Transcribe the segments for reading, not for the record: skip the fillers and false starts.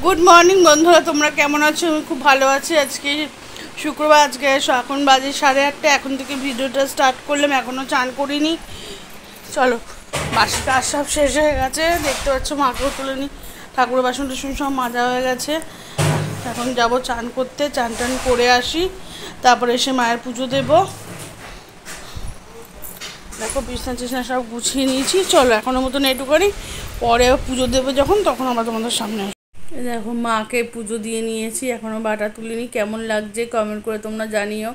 Good morning বন্ধুরা, তোমরা কেমন আছো? আমি খুব ভালো আছি। আজকে শুক্রবার, আজকে এখন বাজে 8:30। এখন থেকে ভিডিওটা স্টার্ট করলাম, এখনও চান করিনি। চলো, বাসি কাজ সব শেষ হয়ে গেছে, দেখতে পাচ্ছ। মাকেও তুলে নি, ঠাকুরের বাসন টাসন সব মাজা হয়ে গেছে। এখন যাব চান করতে, চান টান করে আসি, তারপরে এসে মায়ের পুজো দেব। দেখো বিছনা টিছনা সব গুছিয়ে নিয়েছি। চলো এখনো মতন এইটুকুনি, পরে পুজো দেবো যখন, তখন আমরা তোমাদের সামনে। দেখো মাকে পুজো দিয়ে নিয়েছি, এখনও বাটা তুলিনি। কেমন লাগছে কমেন্ট করে তোমরা জানিও।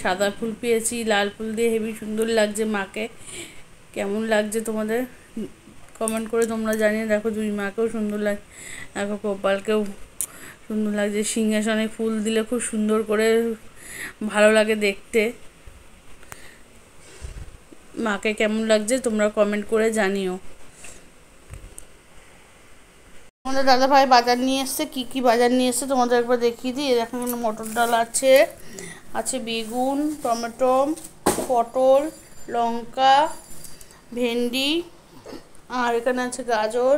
সাদা ফুল পেয়েছি, লাল ফুল দিয়ে হেবি সুন্দর লাগছে মাকে। কেমন লাগছে তোমাদের কমেন্ট করে তোমরা জানিও। দেখো দুই মাকেও সুন্দর লাগছে, দেখো গোপালকেও সুন্দর লাগছে। সিংহাসনে ফুল দিলে খুব সুন্দর করে ভালো লাগে দেখতে। মাকে কেমন লাগছে তোমরা কমেন্ট করে জানিও। আমাদের দাদা ভাই বাজার নিয়ে এসছে। কী কী বাজার নিয়ে এসছে তোমাদের একবার দেখিয়ে দিই। এখন মটর ডাল আছে, বেগুন, টমেটো, পটল, লঙ্কা, ভেন্ডি, আর এখানে আছে গাজর,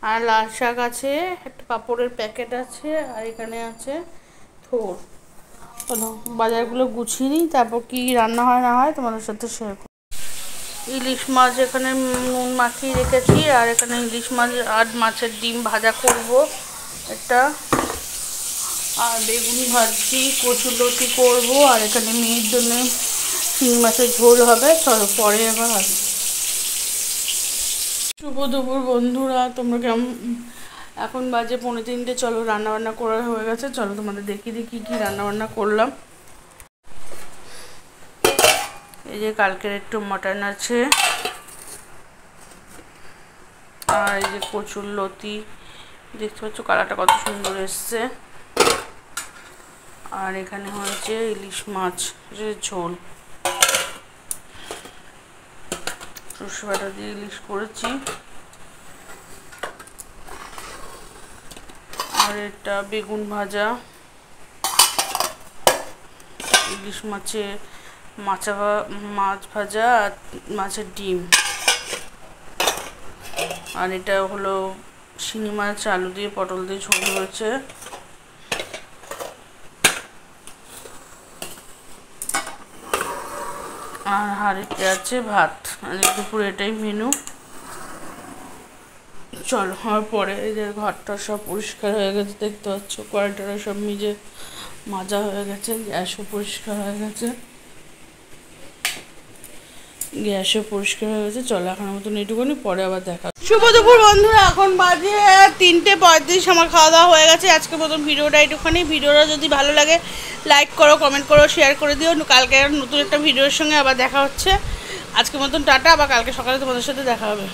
আর লাল শাক আছে, একটা পাঁপড়ের প্যাকেট আছে, আর এখানে আছে থোড়। চলো বাজারগুলো গুছিয়ে নিই, তারপর কী রান্না হয় না হয় তোমাদের সাথে শেয়ার করব। ইলিশ মাছ এখানে নুন মাখিয়ে রেখেছি, আর এখানে ইলিশ মাছ আর মাছের ডিম ভাজা করব এটা, আর বেগুন ভাজি, কচুলতি করব, আর এখানে মেয়ের জন্য শিঙি মাছের ঝোল হবে। চলো পরে আবার আসি। শুভ দুপুর বন্ধুরা, তোমরা কেমন? এখন বাজে 2:45। চলো রান্নাবান্না করা হয়ে গেছে, চলো তোমাদের দেখিয়ে দিই কী কী রান্নাবান্না করলাম। এই যে কালকের একটু মাটন আছে, আর এই যে কচুর লতি, দেখতে পাচ্ছ কালারটা কত সুন্দর এসছে। আর এখানে হয়েছে ইলিশ মাছ ঝোল, সর্ষে বাটা দিয়ে ইলিশ করেছি। আর এটা বেগুন ভাজা, ইলিশ মাছ ভাজা, আর মাছের ডিম। আর এটা হলো শিঙি মাছ আলু দিয়ে পটল দিয়ে ঝোল হয়েছে। আর হাঁড়িতে আছে ভাত। আর দুপুরে এটাই মেনু। চলো হওয়ার পরে এই যে ঘরটা সব পরিষ্কার হয়ে গেছে, দেখতে পাচ্ছ। কড়াইটা সব নিজে মাজা হয়ে গেছে, গ্যাসও পরিষ্কার হয়ে গেছে, চলো এখন মতন এইটুকুনি, পরে আবার দেখা। শুভ দুপুর বন্ধুরা, এখন বাজে 3:35। আমার খাওয়া দাওয়া হয়ে গেছে। আজকের মতন ভিডিওটা এইটুখানি। ভিডিওটা যদি ভালো লাগে লাইক করো, কমেন্ট করো, শেয়ার করে দিও। কালকে নতুন একটা ভিডিওর সঙ্গে আবার দেখা হচ্ছে। আজকের মতন টাটা, আবার কালকে সকালে তোমাদের সাথে দেখা হবে।